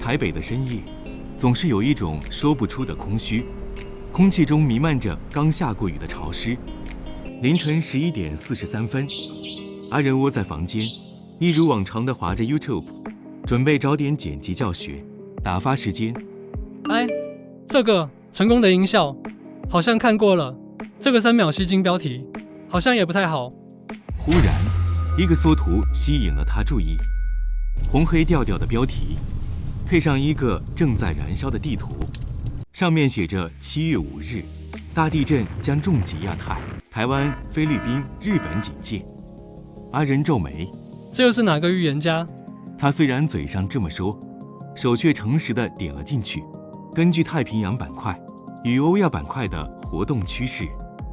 台北的深夜，总是有一种说不出的空虚，空气中弥漫着刚下过雨的潮湿。凌晨11点43分，阿仁窝在房间，一如往常的滑着 YouTube， 准备找点剪辑教学，打发时间。哎，这个成功的音效好像看过了，这个3秒吸睛标题好像也不太好。忽然，一个缩图吸引了他注意，红黑调调的标题，配上一个正在燃烧的地图，上面写着7月5日，大地震将重击亚太，台湾、菲律宾、日本警戒。阿仁皱眉，这又是哪个预言家？他虽然嘴上这么说，手却诚实地点了进去。根据太平洋板块与欧亚板块的活动趋势，